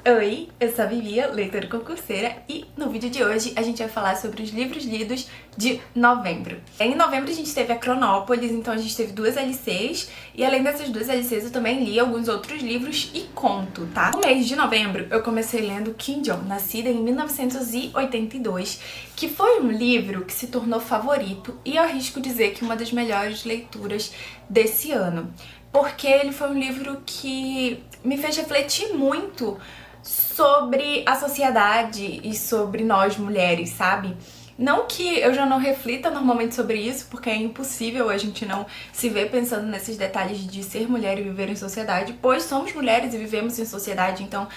Oi, eu sou a Vivi, leitora concurseira, e no vídeo de hoje a gente vai falar sobre os livros lidos de novembro. Em novembro a gente teve a Cronópolis, então a gente teve 2 LCs, e além dessas 2 LCs eu também li alguns outros livros e conto, tá? No mês de novembro eu comecei lendo Kim Jong, nascida em 1982, que foi um livro que se tornou favorito e eu arrisco dizer que uma das melhores leituras desse ano. Porque ele foi um livro que me fez refletir muito sobre a sociedade e sobre nós mulheres, sabe? Não que eu já não reflita normalmente sobre isso, porque é impossível a gente não se ver pensando nesses detalhes de ser mulher e viver em sociedade, pois somos mulheres e vivemos em sociedade, então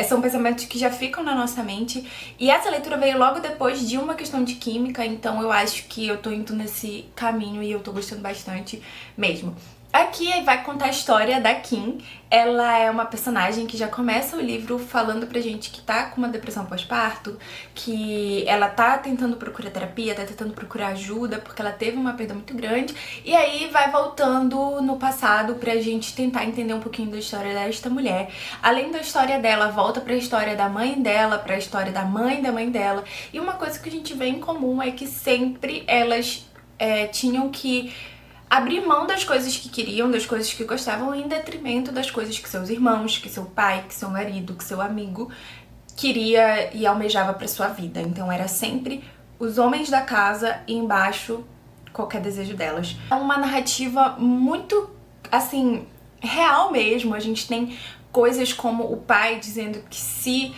são pensamentos que já ficam na nossa mente. E essa leitura veio logo depois de uma questão de química, então eu acho que eu tô indo nesse caminho e eu tô gostando bastante mesmo. Aqui vai contar a história da Kim. Ela é uma personagem que já começa o livro falando pra gente que tá com uma depressão pós-parto, que ela tá tentando procurar terapia, tá tentando procurar ajuda, porque ela teve uma perda muito grande, e aí vai voltando no passado pra gente tentar entender um pouquinho da história desta mulher. Além da história dela, volta pra história da mãe dela, pra história da mãe dela, e uma coisa que a gente vê em comum é que sempre elas tinham que abrir mão das coisas que queriam, das coisas que gostavam, em detrimento das coisas que seus irmãos, que seu pai, que seu marido, que seu amigo queria e almejava pra sua vida. Então era sempre os homens da casa e embaixo qualquer desejo delas. É uma narrativa muito, assim, real mesmo. A gente tem coisas como o pai dizendo que se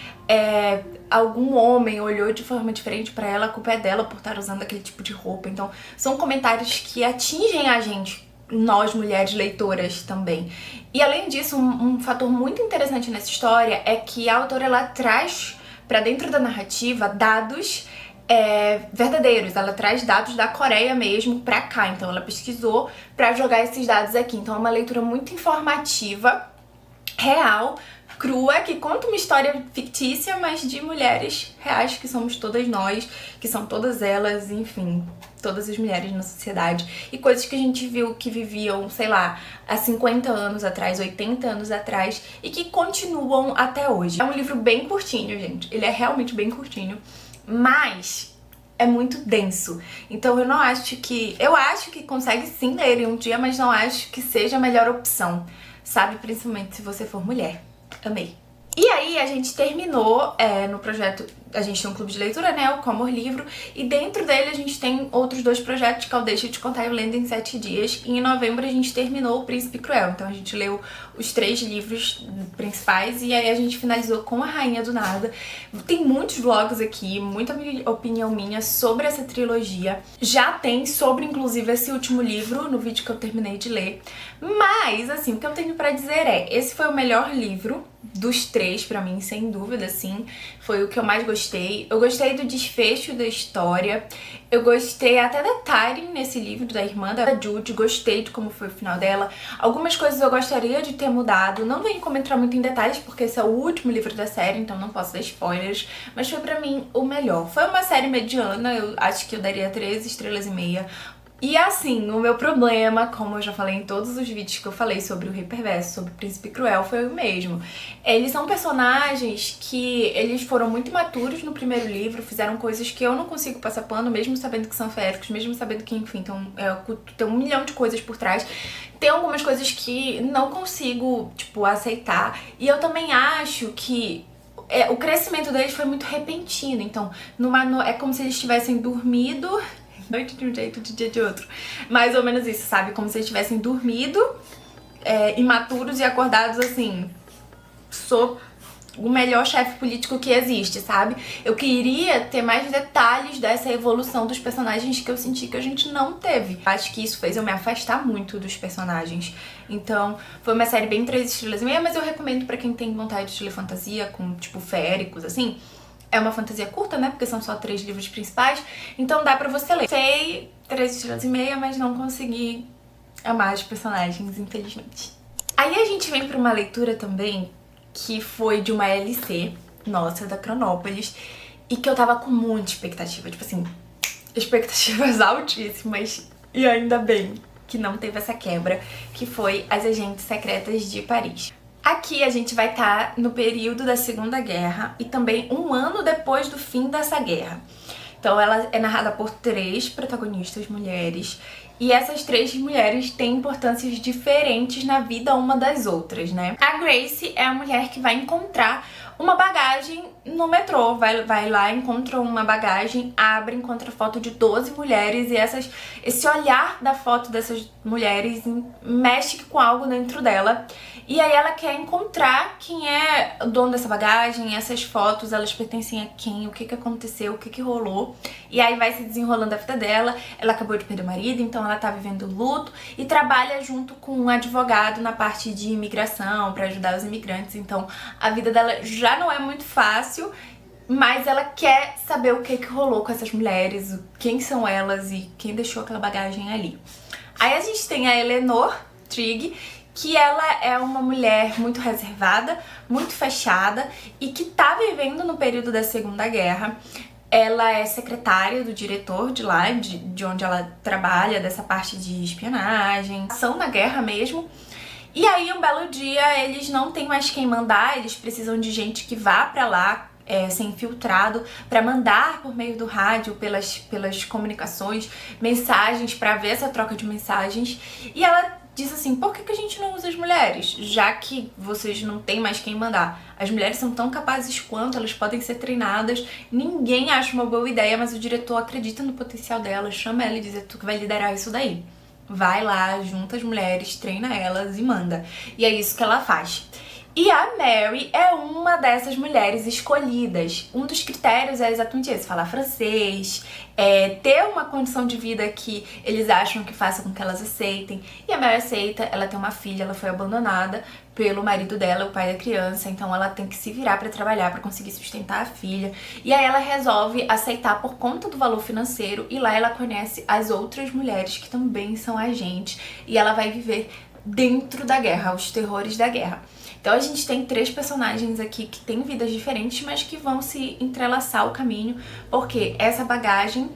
algum homem olhou de forma diferente pra ela, a culpa é dela por estar usando aquele tipo de roupa. Então são comentários que atingem a gente, nós mulheres leitoras também. E além disso, um fator muito interessante nessa história é que a autora ela traz pra dentro da narrativa dados verdadeiros. Ela traz dados da Coreia mesmo pra cá, então ela pesquisou pra jogar esses dados aqui. Então é uma leitura muito informativa, real, crua, que conta uma história fictícia, mas de mulheres reais, que somos todas nós, que são todas elas, enfim, todas as mulheres na sociedade, e coisas que a gente viu que viviam, sei lá, há 50 anos atrás, 80 anos atrás, e que continuam até hoje. É um livro bem curtinho, gente, ele é realmente bem curtinho, mas é muito denso, então eu acho que consegue sim ler em um dia, mas não acho que seja a melhor opção, sabe? Principalmente se você for mulher. Amei. E aí a gente terminou no projeto, a gente tem um clube de leitura, né, o Comor Livro, e dentro dele a gente tem outros 2 projetos que é o Deixa Eu Te Contar e o Lendo em 7 Dias, e em novembro a gente terminou O Príncipe Cruel, então a gente leu os 3 livros principais e aí a gente finalizou com A Rainha do Nada. Tem muitos vlogs aqui, muita opinião minha sobre essa trilogia, já tem sobre inclusive esse último livro no vídeo que eu terminei de ler, mas assim, o que eu tenho pra dizer esse foi o melhor livro dos 3 pra mim, sem dúvida, assim, foi o que eu mais gostei. Eu gostei do desfecho da história, eu gostei até da Taryn nesse livro, da irmã da Jude, gostei de como foi o final dela. Algumas coisas eu gostaria de ter mudado, não venho comentar muito em detalhes porque esse é o último livro da série, então não posso dar spoilers, mas foi pra mim o melhor. Foi uma série mediana, eu acho que eu daria 3 estrelas e meia. E assim, o meu problema, como eu já falei em todos os vídeos que eu falei sobre o Rei Perverso, sobre o Príncipe Cruel, foi o mesmo. Eles são personagens que eles foram muito imaturos no primeiro livro, fizeram coisas que eu não consigo passar pano, mesmo sabendo que são féricos, mesmo sabendo que, enfim, tem 1 milhão de coisas por trás. Tem algumas coisas que não consigo, tipo, aceitar. E eu também acho que o crescimento deles foi muito repentino, então é como se eles tivessem dormido noite de um jeito, de dia de outro. Mais ou menos isso, sabe? Como se eles tivessem dormido, imaturos e acordados assim. Sou o melhor chefe político que existe, sabe? Eu queria ter mais detalhes dessa evolução dos personagens que eu senti que a gente não teve. Acho que isso fez eu me afastar muito dos personagens. Então, foi uma série bem 3 estrelas e meia, mas eu recomendo pra quem tem vontade de ler fantasia com, tipo, féricos, assim. É uma fantasia curta, né? Porque são só 3 livros principais, então dá pra você ler. Sei 3 estrelas e meia, mas não consegui amar os personagens, infelizmente. Aí a gente vem pra uma leitura também que foi de uma LC, nossa, da Cronópolis, e que eu tava com muita expectativa, tipo assim, expectativas altíssimas, e ainda bem que não teve essa quebra, que foi As Agentes Secretas de Paris. Aqui a gente vai estar no período da Segunda Guerra e também um ano depois do fim dessa guerra. Então ela é narrada por 3 protagonistas mulheres e essas 3 mulheres têm importâncias diferentes na vida uma das outras, né? A Grace é a mulher que vai encontrar uma bagagem no metrô, vai lá, encontra uma bagagem, abre, encontra foto de 12 mulheres e esse olhar da foto dessas mulheres mexe com algo dentro dela. E aí ela quer encontrar quem é o dono dessa bagagem, essas fotos, elas pertencem a quem, o que aconteceu, o que rolou. E aí vai se desenrolando a vida dela. Ela acabou de perder o marido, então ela tá vivendo luto e trabalha junto com um advogado na parte de imigração para ajudar os imigrantes. Então a vida dela já não é muito fácil, mas ela quer saber o que rolou com essas mulheres, quem são elas e quem deixou aquela bagagem ali. Aí a gente tem a Eleanor Trigg, que ela é uma mulher muito reservada, muito fechada e que tá vivendo no período da Segunda Guerra. Ela é secretária do diretor de lá, de onde ela trabalha, dessa parte de espionagem, ação na guerra mesmo. E aí, um belo dia, eles não têm mais quem mandar, eles precisam de gente que vá pra lá, ser infiltrado, pra mandar por meio do rádio, pelas comunicações, mensagens, pra ver essa troca de mensagens. E ela diz assim, por que a gente não usa as mulheres? Já que vocês não têm mais quem mandar. As mulheres são tão capazes quanto, elas podem ser treinadas, ninguém acha uma boa ideia, mas o diretor acredita no potencial delas, chama ela e diz, tu que vai liderar isso daí. Vai lá, junta as mulheres, treina elas e manda. E é isso que ela faz. E a Mary é uma dessas mulheres escolhidas. Um dos critérios é exatamente esse, falar francês, ter uma condição de vida que eles acham que faça com que elas aceitem. E a Mary aceita, ela tem uma filha, ela foi abandonada pelo marido dela, o pai da criança, então ela tem que se virar pra trabalhar, pra conseguir sustentar a filha. E aí ela resolve aceitar por conta do valor financeiro e lá ela conhece as outras mulheres que também são agentes e ela vai viver dentro da guerra, os terrores da guerra. Então a gente tem 3 personagens aqui que têm vidas diferentes, mas que vão se entrelaçar o caminho, porque essa bagagem,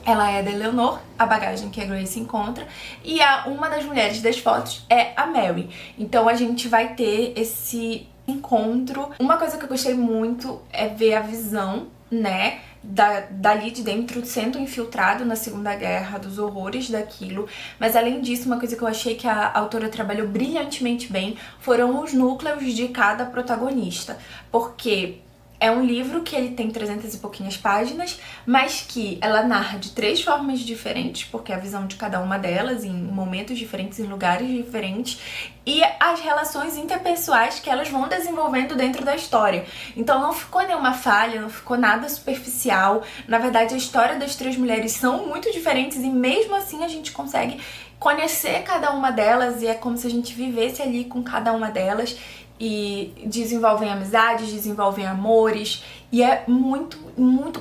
ela é da Eleanor, a bagagem que a Grace encontra, e uma das mulheres das fotos é a Mary. Então a gente vai ter esse encontro. Uma coisa que eu gostei muito é ver a visão, né, dali de dentro sendo infiltrado na Segunda Guerra, dos horrores daquilo. Mas além disso, uma coisa que eu achei que a autora trabalhou brilhantemente bem foram os núcleos de cada protagonista, porque é um livro que ele tem 300 e pouquinhas páginas, mas que ela narra de 3 formas diferentes, porque é a visão de cada uma delas, em momentos diferentes, em lugares diferentes, e as relações interpessoais que elas vão desenvolvendo dentro da história. Então não ficou nenhuma falha, não ficou nada superficial. Na verdade, a história das 3 mulheres são muito diferentes e mesmo assim a gente consegue conhecer cada uma delas e é como se a gente vivesse ali com cada uma delas. E desenvolvem amizades, desenvolvem amores, e é muito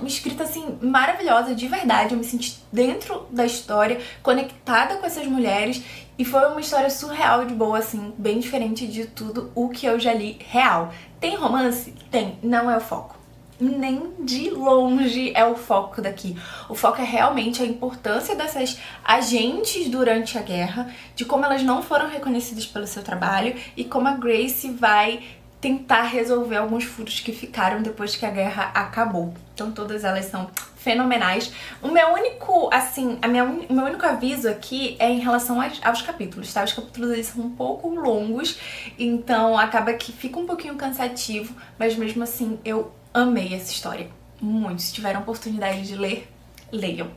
escrita assim, maravilhosa, de verdade. Eu me senti dentro da história, conectada com essas mulheres, e foi uma história surreal de boa, assim, bem diferente de tudo o que eu já li real. Tem romance? Tem, não é o foco. Nem de longe é o foco daqui. O foco é realmente a importância dessas agentes durante a guerra, de como elas não foram reconhecidas pelo seu trabalho e como a Grace vai tentar resolver alguns furos que ficaram depois que a guerra acabou. Então todas elas são fenomenais. O meu único, assim, o meu único aviso aqui é em relação aos capítulos, tá? Os capítulos eles são um pouco longos, então acaba que fica um pouquinho cansativo, mas mesmo assim eu amei essa história muito. Se tiveram oportunidade de ler, leiam.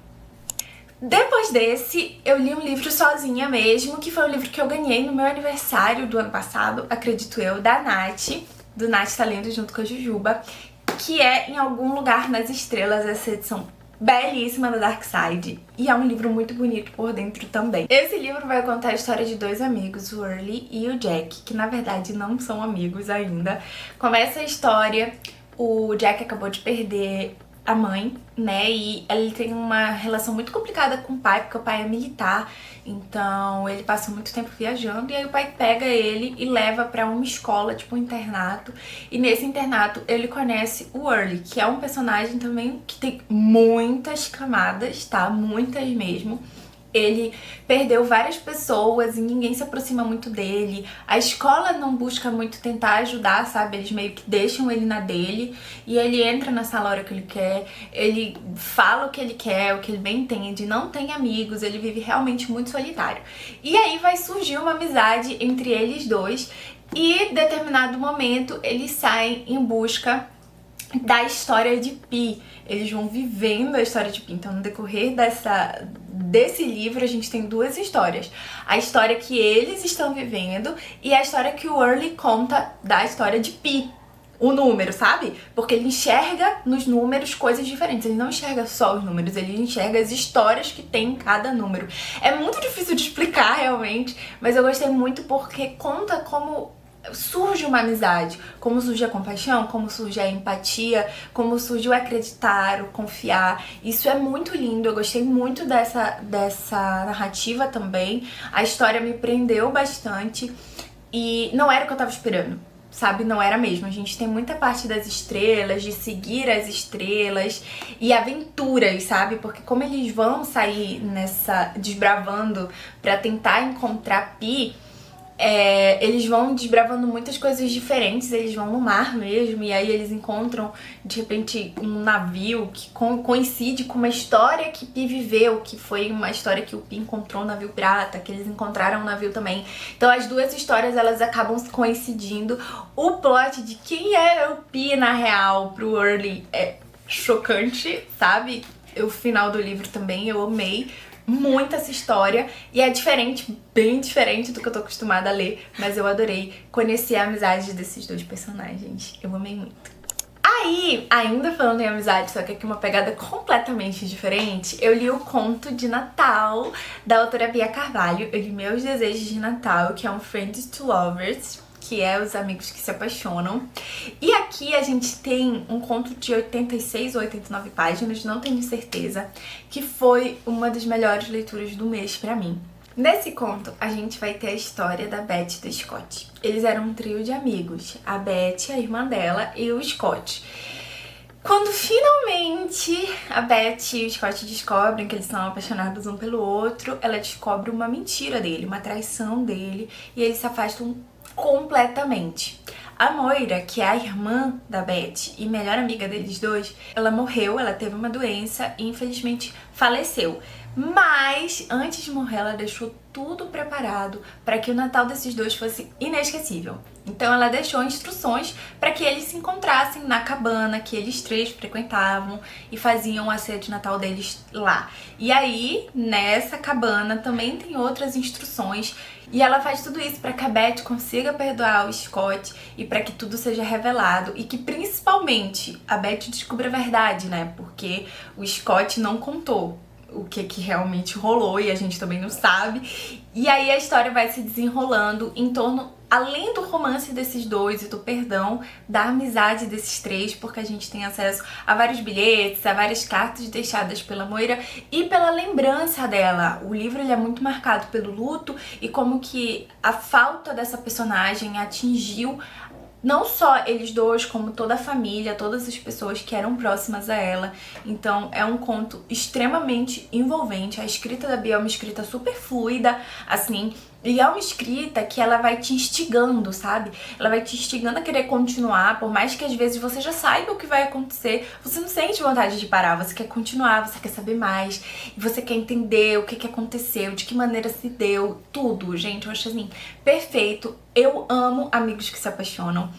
Depois desse, eu li um livro sozinha mesmo, que foi um livro que eu ganhei no meu aniversário do ano passado, acredito eu, da Nath, do Nath tá lendo junto com a Jujuba, que é Em Algum Lugar nas Estrelas, essa edição belíssima da Dark Side, e é um livro muito bonito por dentro também. Esse livro vai contar a história de 2 amigos, o Early e o Jack, que na verdade não são amigos ainda. Começa a história, o Jack acabou de perder a mãe, né, e ele tem uma relação muito complicada com o pai, porque o pai é militar, então ele passa muito tempo viajando, e aí o pai pega ele e leva pra uma escola, tipo um internato, e nesse internato ele conhece o Early, que é um personagem também que tem muitas camadas, tá, muitas mesmo, Ele perdeu várias pessoas e ninguém se aproxima muito dele. A escola não busca muito tentar ajudar, sabe? Eles meio que deixam ele na dele. E ele entra na sala a hora que ele quer. Ele fala o que ele quer, o que ele bem entende. Não tem amigos, ele vive realmente muito solitário. E aí vai surgir uma amizade entre eles dois. E em determinado momento eles saem em busca da história de Pi. Eles vão vivendo a história de Pi. Então, no decorrer desse livro, a gente tem duas histórias. A história que eles estão vivendo e a história que o Early conta da história de Pi. O número, sabe? Porque ele enxerga nos números coisas diferentes. Ele não enxerga só os números, ele enxerga as histórias que tem em cada número. É muito difícil de explicar, realmente, mas eu gostei muito porque conta como surge uma amizade, como surge a compaixão, como surge a empatia, como surge o acreditar, o confiar. Isso é muito lindo, eu gostei muito dessa narrativa também. A história me prendeu bastante e não era o que eu tava esperando, sabe? Não era mesmo. A gente tem muita parte das estrelas, de seguir as estrelas e aventuras, sabe? Porque como eles vão sair desbravando pra tentar encontrar Pi, eles vão desbravando muitas coisas diferentes, eles vão no mar mesmo, e aí eles encontram, de repente, um navio que coincide com uma história que Pi viveu, que foi uma história que o Pi encontrou no navio pirata, que eles encontraram um navio também. Então as duas histórias, elas acabam coincidindo. O plot de quem era o Pi na real pro Early é chocante, sabe? O final do livro também, eu amei muito essa história e é diferente, bem diferente do que eu tô acostumada a ler, mas eu adorei conhecer a amizade desses dois personagens, eu amei muito. Aí, ainda falando em amizade, só que aqui uma pegada completamente diferente, eu li o conto de Natal da autora Bia Carvalho. Eu li Meus Desejos de Natal, que é um Friends to Lovers, que é os amigos que se apaixonam. E aqui a gente tem um conto de 86 ou 89 páginas, não tenho certeza, que foi uma das melhores leituras do mês pra mim. Nesse conto, a gente vai ter a história da Beth e do Scott. Eles eram um trio de amigos, a Beth, a irmã dela e o Scott. Quando finalmente a Beth e o Scott descobrem que eles são apaixonados um pelo outro, ela descobre uma mentira dele, uma traição dele, e eles se afastam completamente. A Moira, que é a irmã da Beth e melhor amiga deles dois, ela morreu, ela teve uma doença e infelizmente faleceu. Mas antes de morrer, ela deixou tudo preparado para que o Natal desses dois fosse inesquecível. Então ela deixou instruções para que eles se encontrassem na cabana que eles três frequentavam e faziam a ceia de Natal deles lá. E aí, nessa cabana também tem outras instruções e ela faz tudo isso para que a Beth consiga perdoar o Scott e para que tudo seja revelado e que principalmente a Beth descubra a verdade, né? Porque o Scott não contou o que realmente rolou e a gente também não sabe. E aí a história vai se desenrolando em torno, além do romance desses dois e do perdão, da amizade desses três, porque a gente tem acesso a vários bilhetes, a várias cartas deixadas pela Moira e pela lembrança dela. O livro ele é muito marcado pelo luto e como que a falta dessa personagem atingiu não só eles dois, como toda a família, todas as pessoas que eram próximas a ela. Então é um conto extremamente envolvente. A escrita da Bia é uma escrita super fluida, assim, e é uma escrita que ela vai te instigando, sabe? Ela vai te instigando a querer continuar, por mais que às vezes você já saiba o que vai acontecer, você não sente vontade de parar, você quer continuar, você quer saber mais, e você quer entender o que aconteceu, de que maneira se deu, tudo. Gente, eu acho assim, perfeito. Eu amo amigos que se apaixonam.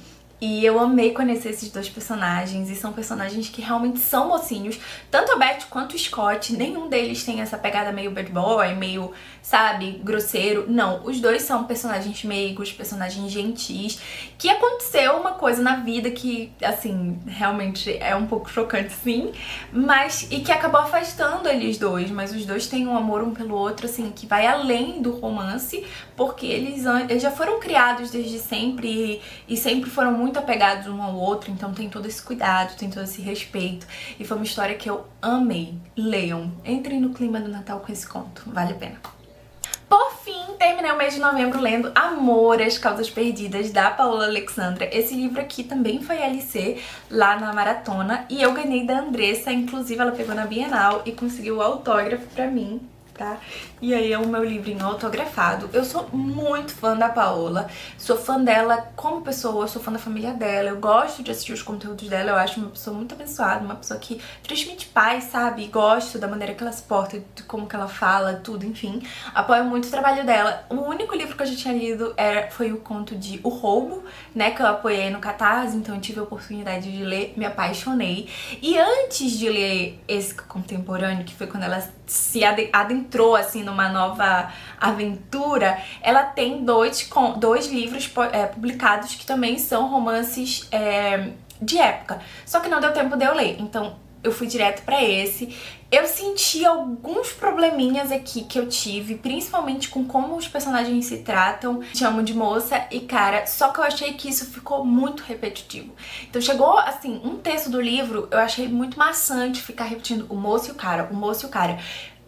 E eu amei conhecer esses dois personagens, e são personagens que realmente são mocinhos. Tanto a Beth quanto o Scott, nenhum deles tem essa pegada meio bad boy, meio, sabe, grosseiro. Não, os dois são personagens meigos, personagens gentis, que aconteceu uma coisa na vida que, assim, realmente é um pouco chocante, sim, mas, e que acabou afastando eles dois, mas os dois têm um amor um pelo outro, assim, que vai além do romance, porque eles já foram criados desde sempre e sempre foram muito apegados um ao outro, então tem todo esse cuidado, tem todo esse respeito. E foi uma história que eu amei. Leiam, entrem no clima do Natal com esse conto, vale a pena. Por fim, terminei o mês de novembro lendo Amor, As Causas Perdidas, da Paola Alexandra. Esse livro aqui também foi LC lá na maratona e eu ganhei da Andressa, inclusive ela pegou na Bienal e conseguiu o autógrafo pra mim. tá? E aí é o meu livrinho autografado. Eu sou muito fã da Paola, sou fã dela como pessoa, sou fã da família dela, eu gosto de assistir os conteúdos dela, eu acho uma pessoa muito abençoada, uma pessoa que transmite paz, sabe? Gosto da maneira que ela se porta, de como que ela fala, tudo, enfim. Apoio muito o trabalho dela. O único livro que eu já tinha lido foi o conto de O Roubo, né, que eu apoiei no Catarse, então eu tive a oportunidade de ler, me apaixonei. E antes de ler esse contemporâneo, que foi quando ela se adentrou, assim, numa nova aventura, ela tem dois livros publicados que também são romances de época. Só que não deu tempo de eu ler, então eu fui direto pra esse. Eu senti alguns probleminhas aqui que eu tive, principalmente com como os personagens se tratam, chamam de moça e cara, só que eu achei que isso ficou muito repetitivo. Então chegou, assim, um terço do livro, eu achei muito maçante ficar repetindo o moço e o cara, o moço e o cara.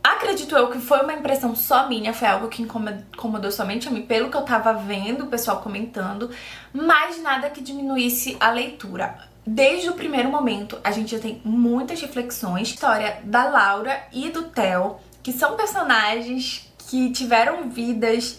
Acredito eu que foi uma impressão só minha, foi algo que incomodou somente a mim, pelo que eu tava vendo o pessoal comentando, mas nada que diminuísse a leitura. Desde o primeiro momento, a gente já tem muitas reflexões. História da Laura e do Theo, que são personagens que tiveram vidas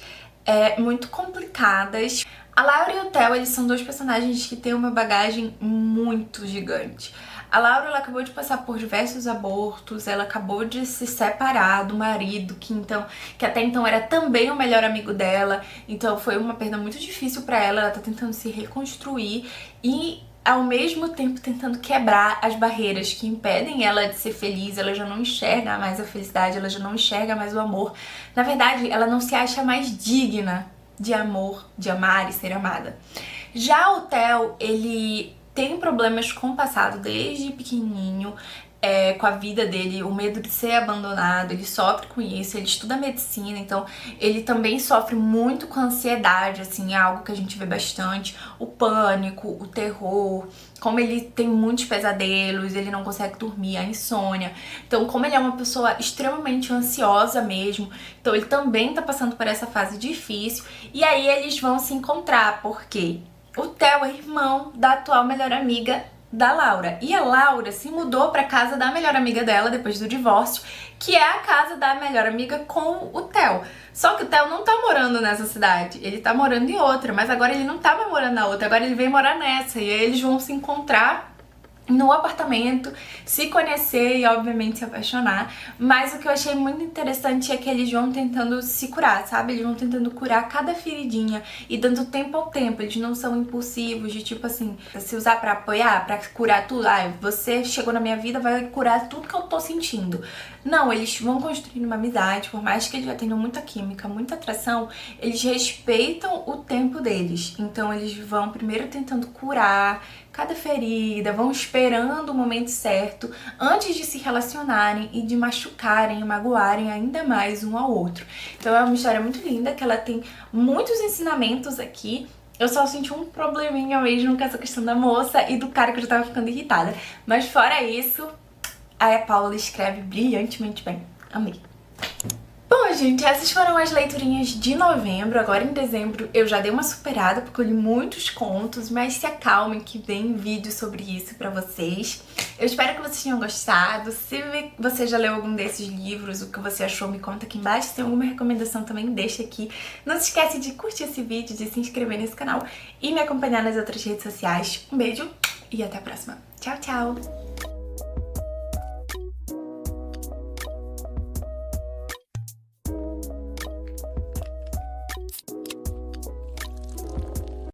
muito complicadas. A Laura e o Theo, eles são dois personagens que têm uma bagagem muito gigante. A Laura, ela acabou de passar por diversos abortos, ela acabou de se separar do marido, que até então era também o melhor amigo dela, então foi uma perda muito difícil pra ela, ela tá tentando se reconstruir e ao mesmo tempo tentando quebrar as barreiras que impedem ela de ser feliz. Ela já não enxerga mais a felicidade, ela já não enxerga mais o amor. Na verdade, ela não se acha mais digna de amor, de amar e ser amada. Já o Theo, ele tem problemas com o passado desde pequenininho, com a vida dele, o medo de ser abandonado, ele sofre com isso, ele estuda medicina, então ele também sofre muito com a ansiedade, assim, é algo que a gente vê bastante, o pânico, o terror, como ele tem muitos pesadelos, ele não consegue dormir, a insônia. Então, como ele é uma pessoa extremamente ansiosa mesmo, então ele também tá passando por essa fase difícil, e aí eles vão se encontrar, porque o Theo é irmão da atual melhor amiga da Laura. E a Laura se mudou pra casa da melhor amiga dela depois do divórcio, que é a casa da melhor amiga com o Theo. Só que o Theo não tá morando nessa cidade, ele tá morando em outra, mas agora ele não tá mais morando na outra, agora ele vem morar nessa. E aí eles vão se encontrar no apartamento, se conhecer e obviamente se apaixonar. Mas o que eu achei muito interessante é que eles vão tentando se curar, sabe? Eles vão tentando curar cada feridinha e dando tempo ao tempo. Eles não são impulsivos de tipo assim, se usar pra apoiar, pra curar tudo. Ah, você chegou na minha vida, vai curar tudo que eu tô sentindo. Não, eles vão construindo uma amizade, por mais que eles já tenham muita química, muita atração, eles respeitam o tempo deles. Então eles vão primeiro tentando curar cada ferida, vão esperando o momento certo antes de se relacionarem e de machucarem e magoarem ainda mais um ao outro. Então é uma história muito linda, que ela tem muitos ensinamentos aqui. Eu só senti um probleminha mesmo com essa questão da moça e do cara que eu já tava ficando irritada. Mas fora isso, a Paula escreve brilhantemente bem. Amei. Bom, gente, essas foram as leiturinhas de novembro. Agora em dezembro eu já dei uma superada porque eu li muitos contos, mas se acalmem que vem vídeo sobre isso pra vocês. Eu espero que vocês tenham gostado. Se você já leu algum desses livros, o que você achou, me conta aqui embaixo. Se tem alguma recomendação também, deixa aqui. Não se esquece de curtir esse vídeo, de se inscrever nesse canal e me acompanhar nas outras redes sociais. Um beijo e até a próxima. Tchau, tchau!